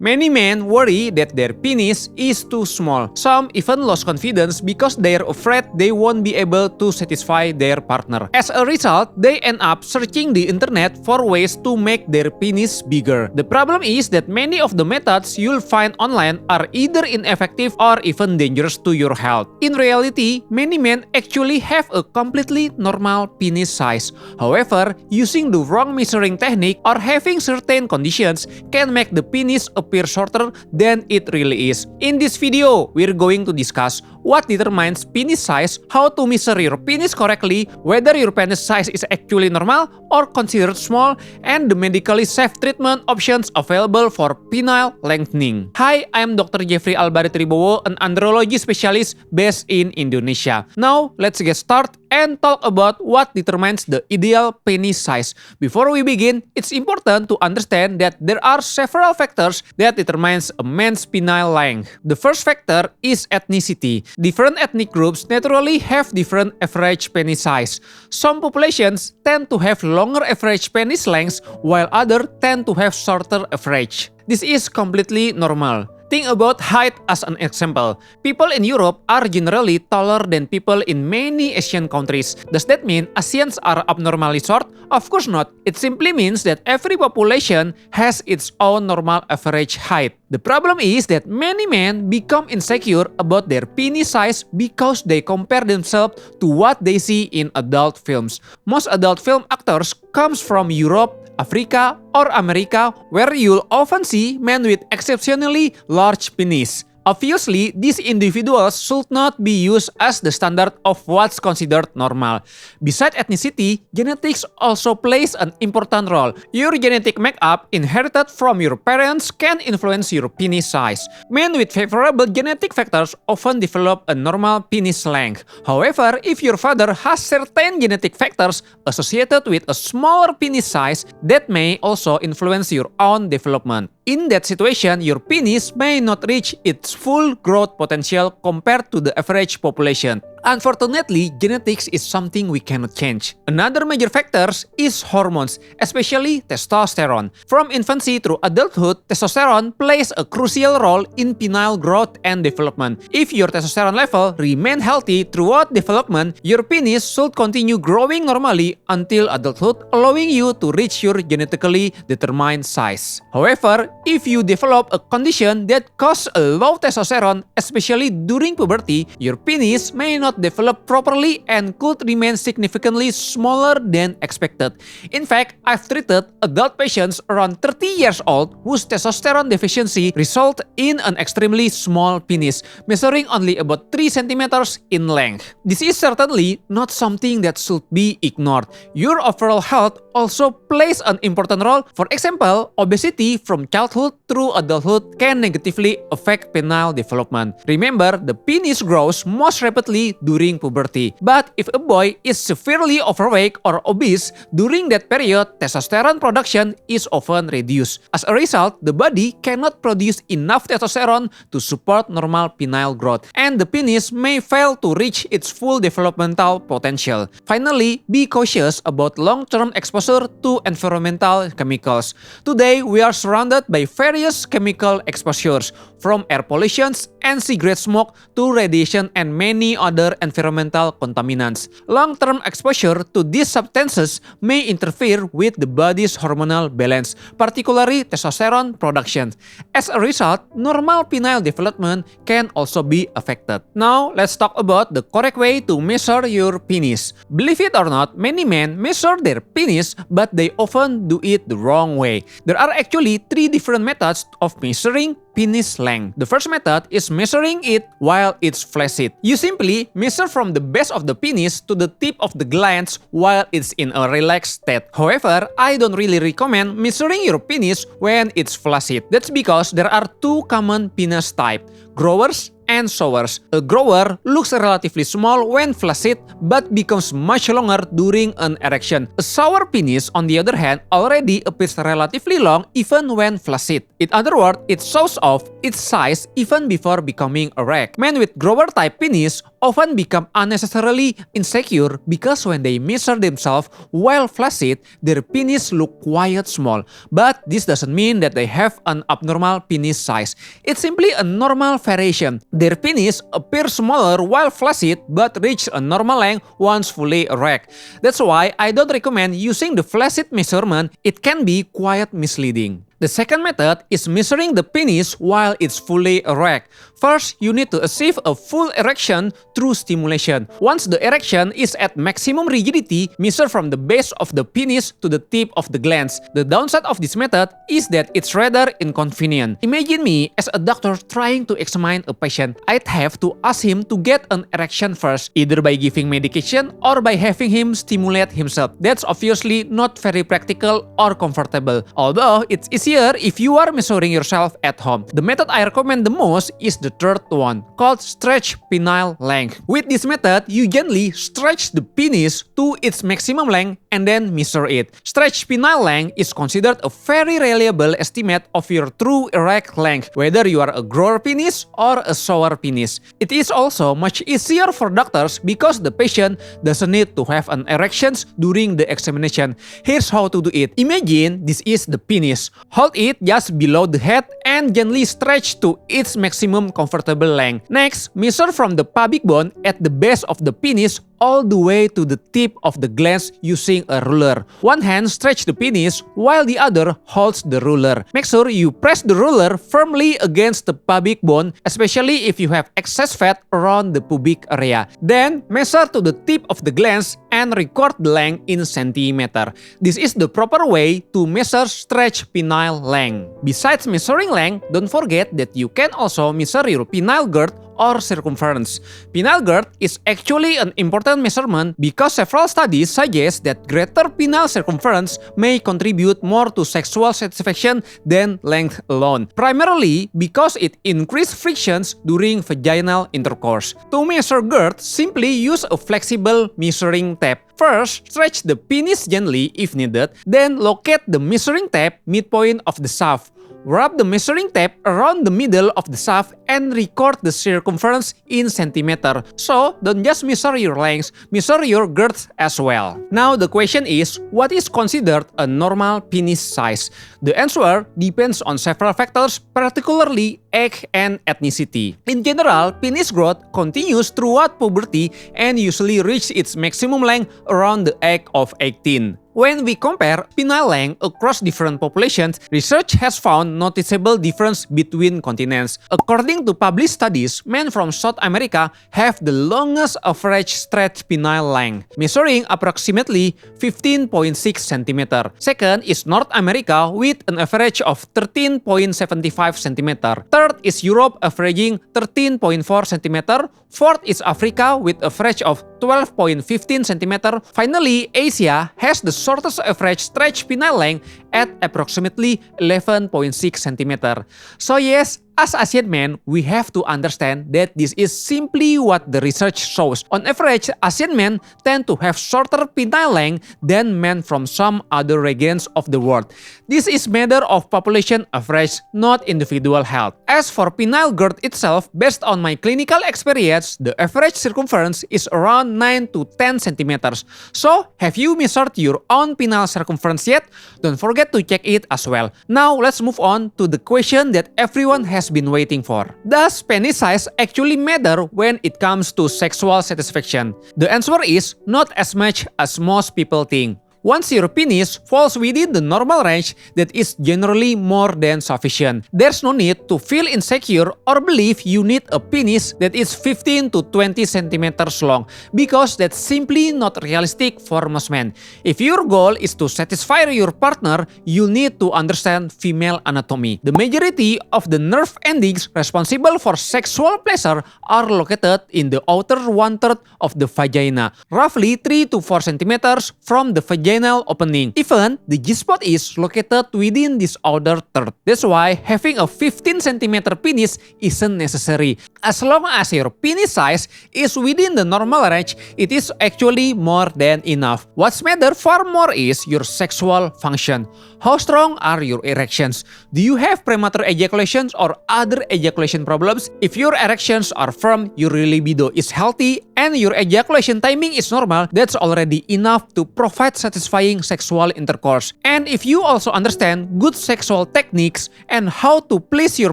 Many men worry that their penis is too small. Some even lost confidence because they're afraid they won't be able to satisfy their partner. As a result, they end up searching the internet for ways to make their penis bigger. The problem is that many of the methods you'll find online are either ineffective or even dangerous to your health. In reality, many men actually have a completely normal penis size. However, using the wrong measuring technique or having certain conditions can make the penis appear shorter than it really is. In this video, we're going to discuss what determines penis size, how to measure your penis correctly, whether your penis size is actually normal or considered small, and the medically safe treatment options available for penile lengthening. Hi, I'm Dr. Jeffrey Albari Tribowo, an andrology specialist based in Indonesia. Now, let's get started and talk about what determines the ideal penis size. Before we begin, it's important to understand that there are several factors that determines a man's penile length. The first factor is ethnicity. Different ethnic groups naturally have different average penis size. Some populations tend to have longer average penis lengths, while others tend to have shorter average. This is completely normal. Think about height as an example. People in Europe are generally taller than people in many Asian countries. Does that mean Asians are abnormally short? Of course not. It simply means that every population has its own normal average height. The problem is that many men become insecure about their penis size because they compare themselves to what they see in adult films. Most adult film actors comes from Europe, Africa, or America, where you'll often see men with exceptionally large penis. Obviously, these individuals should not be used as the standard of what's considered normal. Besides ethnicity, genetics also plays an important role. Your genetic makeup inherited from your parents can influence your penis size. Men with favorable genetic factors often develop a normal penis length. However, if your father has certain genetic factors associated with a smaller penis size, that may also influence your own development. In that situation, your penis may not reach its full growth potential compared to the average population. Unfortunately, genetics is something we cannot change. Another major factor is hormones, especially testosterone. From infancy through adulthood, testosterone plays a crucial role in penile growth and development. If your testosterone level remains healthy throughout development, your penis should continue growing normally until adulthood, allowing you to reach your genetically determined size. However, if you develop a condition that causes a low testosterone, especially during puberty, your penis may not develop properly and could remain significantly smaller than expected. In fact, I've treated adult patients around 30 years old whose testosterone deficiency resulted in an extremely small penis, measuring only about 3 centimeters in length. This is certainly not something that should be ignored. Your overall health also plays an important role. For example, obesity from childhood through adulthood can negatively affect penile development. Remember, the penis grows most rapidly during puberty. But if a boy is severely overweight or obese, during that period, testosterone production is often reduced. As a result, the body cannot produce enough testosterone to support normal penile growth, and the penis may fail to reach its full developmental potential. Finally, be cautious about long-term exposure to environmental chemicals. Today, we are surrounded by various chemical exposures, from air pollution and cigarette smoke to radiation and many other environmental contaminants. Long-term exposure to these substances may interfere with the body's hormonal balance, particularly testosterone production. As a result, normal penile development can also be affected. Now, let's talk about the correct way to measure your penis. Believe it or not, many men measure their penis, but they often do it the wrong way. There are actually 3 different methods of measuring penis length. The first method is measuring it while it's flaccid. You simply measure from the base of the penis to the tip of the glans while it's in a relaxed state. However, I don't really recommend measuring your penis when it's flaccid. That's because there are 2 common penis types, growers and showers. A grower looks relatively small when flaccid but becomes much longer during an erection. A sour penis, on the other hand, already appears relatively long even when flaccid. In other words, it shows off its size even before becoming erect. Men with grower-type penis often become unnecessarily insecure because when they measure themselves while flaccid, their penis look quite small. But this doesn't mean that they have an abnormal penis size. It's simply a normal variation. Their penis appears smaller while flaccid but reach a normal length once fully erect. That's why I don't recommend using the flaccid measurement. It can be quite misleading. The second method is measuring the penis while it's fully erect. First, you need to achieve a full erection through stimulation. Once the erection is at maximum rigidity, measure from the base of the penis to the tip of the glans. The downside of this method is that it's rather inconvenient. Imagine me as a doctor trying to examine a patient. I'd have to ask him to get an erection first, either by giving medication or by having him stimulate himself. That's obviously not very practical or comfortable, although it's easier if you are measuring yourself at home. The method I recommend the most is the third one, called stretch penile length. With this method, you gently stretch the penis to its maximum length and then measure it. Stretch penile length is considered a very reliable estimate of your true erect length, whether you are a grower penis or a shower penis. It is also much easier for doctors because the patient doesn't need to have an erection during the examination. Here's how to do it. Imagine this is the penis. Hold it just below the head and gently stretch to its maximum comfortable length. Next, measure from the pubic bone at the base of the penis all the way to the tip of the glans using a ruler. One hand stretch the penis while the other holds the ruler. Make sure you press the ruler firmly against the pubic bone, especially if you have excess fat around the pubic area. Then measure to the tip of the glans and record the length in centimeter. This is the proper way to measure stretch penile length. Besides measuring length, don't forget that you can also measure your penile girth or circumference. Penile girth is actually an important measurement because several studies suggest that greater penile circumference may contribute more to sexual satisfaction than length alone, primarily because it increases frictions during vaginal intercourse. To measure girth, simply use a flexible measuring tape. First, stretch the penis gently if needed, then locate the measuring tape midpoint of the shaft. Wrap the measuring tape around the middle of the shaft and record the circumference in centimeter. So, don't just measure your length, measure your girth as well. Now, the question is, what is considered a normal penis size? The answer depends on several factors, particularly age and ethnicity. In general, penis growth continues throughout puberty and usually reaches its maximum length around the age of 18. When we compare penile length across different populations, research has found noticeable difference between continents. According to published studies, men from South America have the longest average stretch penile length, measuring approximately 15.6 cm. Second is North America with an average of 13.75 cm. Third is Europe averaging 13.4 cm. Fourth is Africa with an average of 12.15 cm. Finally, Asia has the shortest average stretch penile length at approximately 11.6 cm. So yes, as Asian men, we have to understand that this is simply what the research shows. On average, Asian men tend to have shorter penile length than men from some other regions of the world. This is matter of population average, not individual health. As for penile girth itself, based on my clinical experience, the average circumference is around 9 to 10 centimeters. So, have you measured your own penile circumference yet? Don't forget to check it as well. Now, let's move on to the question that everyone has been waiting for. Does penis size actually matter when it comes to sexual satisfaction? The answer is not as much as most people think. Once your penis falls within the normal range, that is generally more than sufficient. There's no need to feel insecure or believe you need a penis that is 15 to 20 centimeters long, because that's simply not realistic for most men. If your goal is to satisfy your partner, you need to understand female anatomy. The majority of the nerve endings responsible for sexual pleasure are located in the outer one-third of the vagina, roughly 3 to 4 centimeters from the vagina vaginal opening. Even the G-spot is located within this outer third. That's why having a 15 cm penis isn't necessary. As long as your penis size is within the normal range, it is actually more than enough. What's matter far more is your sexual function. How strong are your erections? Do you have premature ejaculations or other ejaculation problems? If your erections are firm, your libido is healthy, and your ejaculation timing is normal, that's already enough to provide satisfying sexual intercourse. And if you also understand good sexual techniques and how to please your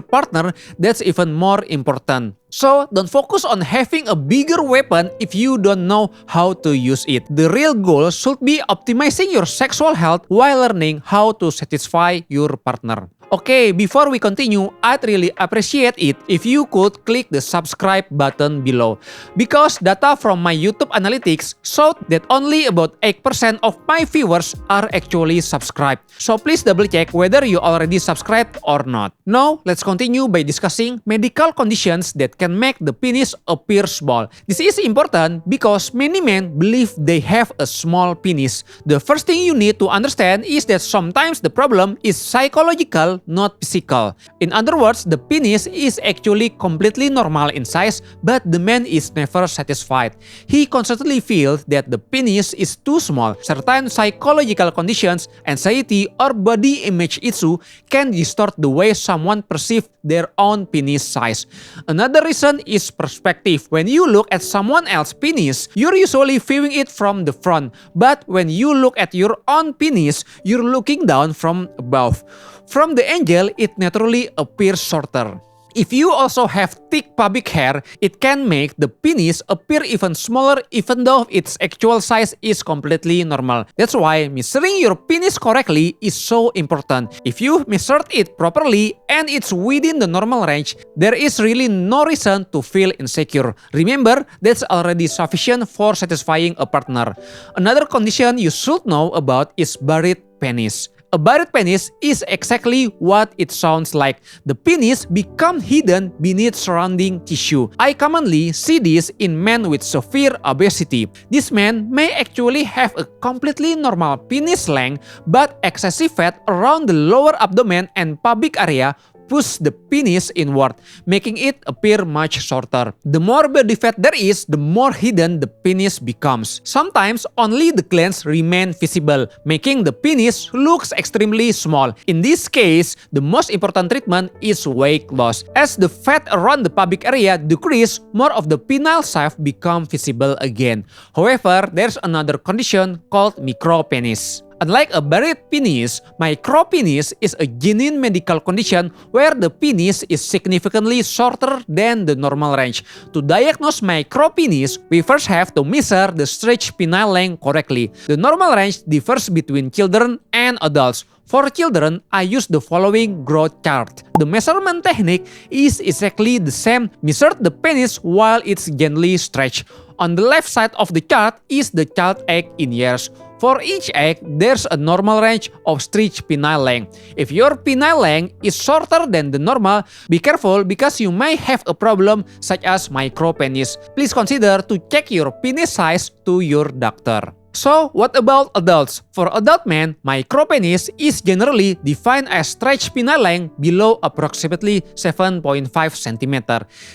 partner, that's even more important. So, don't focus on having a bigger weapon if you don't know how to use it. The real goal should be optimizing your sexual health while learning how to satisfy your partner. Okay, before we continue, I'd really appreciate it if you could click the subscribe button below. Because data from my YouTube analytics showed that only about 8% of my viewers are actually subscribed. So please double check whether you already subscribed or not. Now, let's continue by discussing medical conditions that can make the penis appear small. This is important because many men believe they have a small penis. The first thing you need to understand is that sometimes the problem is psychological, not physical. In other words, the penis is actually completely normal in size, but the man is never satisfied. He constantly feels that the penis is too small. Certain psychological conditions, anxiety, or body image issue can distort the way someone perceives their own penis size. Another reason is perspective. When you look at someone else's penis, you're usually viewing it from the front, but when you look at your own penis, you're looking down from above. From the angle, it naturally appears shorter. If you also have thick pubic hair, it can make the penis appear even smaller even though its actual size is completely normal. That's why measuring your penis correctly is so important. If you measured it properly and it's within the normal range, there is really no reason to feel insecure. Remember, that's already sufficient for satisfying a partner. Another condition you should know about is buried penis. A buried penis is exactly what it sounds like. The penis becomes hidden beneath surrounding tissue. I commonly see this in men with severe obesity. These men may actually have a completely normal penis length, but excessive fat around the lower abdomen and pubic area push the penis inward, making it appear much shorter. The more body fat there is, the more hidden the penis becomes. Sometimes only the glands remain visible, making the penis looks extremely small. In this case, the most important treatment is weight loss. As the fat around the pubic area decrease, more of the penile shaft become visible again. However, there's another condition called micropenis. Unlike a buried penis, micropenis is a genuine medical condition where the penis is significantly shorter than the normal range. To diagnose micropenis, we first have to measure the stretched penile length correctly. The normal range differs between children and adults. For children, I use the following growth chart. The measurement technique is exactly the same. Measure the penis while it's gently stretched. On the left side of the chart is the child age in years. For each egg, there's a normal range of stretched penile length. If your penile length is shorter than the normal, be careful because you may have a problem such as micropenis. Please consider to check your penis size to your doctor. So, what about adults? For adult men, micropenis is generally defined as stretched penile length below approximately 7.5 cm.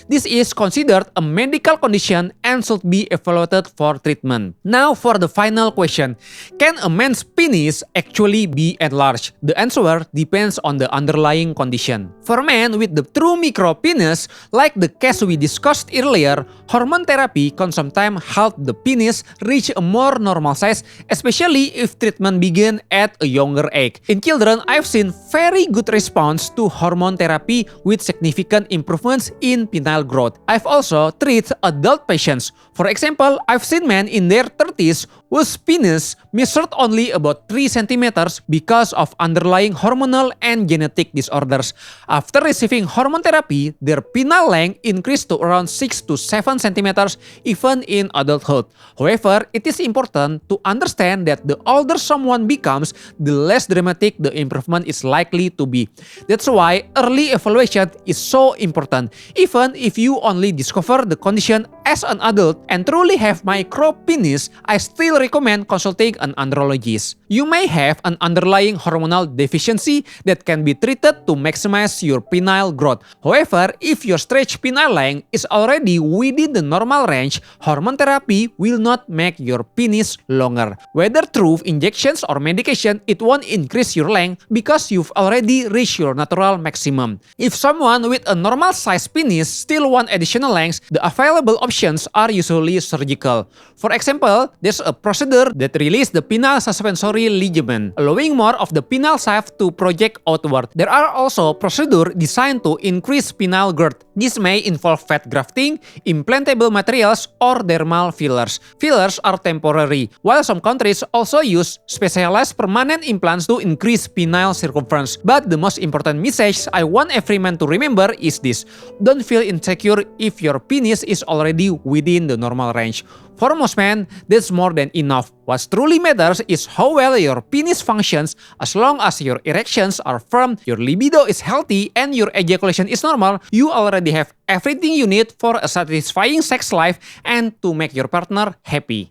This is considered a medical condition and should be evaluated for treatment. Now for the final question. Can a man's penis actually be enlarged? The answer depends on the underlying condition. For men with the true micropenis, like the case we discussed earlier, hormone therapy can sometimes help the penis reach a more normal size, especially if treatment begin at a younger age. In children, I've seen very good response to hormone therapy with significant improvements in penile growth. I've also treated adult patients. For example, I've seen men in their 30s whose penis measured only about 3 centimeters because of underlying hormonal and genetic disorders. After receiving hormone therapy, their penile length increased to around 6 to 7 centimeters even in adulthood. However, it is important to understand that the older someone becomes, the less dramatic the improvement is likely to be. That's why early evaluation is so important. Even if you only discover the condition as an adult and truly have micropenis, I still recommend consulting an andrologist. You may have an underlying hormonal deficiency that can be treated to maximize your penile growth. However, if your stretch penile length is already within the normal range, hormone therapy will not make your penis longer. Whether through injections or medication, it won't increase your length because you've already reached your natural maximum. If someone with a normal size penis still want additional length, the available options are usually surgical. For example, there's a procedure that releases the penile suspensory ligament, allowing more of the penile shaft to project outward. There are also procedures designed to increase penile girth. This may involve fat grafting, implantable materials, or dermal fillers. Fillers are temporary, while some countries also use specialized permanent implants to increase penile circumference. But the most important message I want every man to remember is this: don't feel insecure if your penis is already within the normal range. For most men, that's more than enough. What truly matters is how well your penis functions. As long as your erections are firm, your libido is healthy, and your ejaculation is normal, you already have everything you need for a satisfying sex life and to make your partner happy.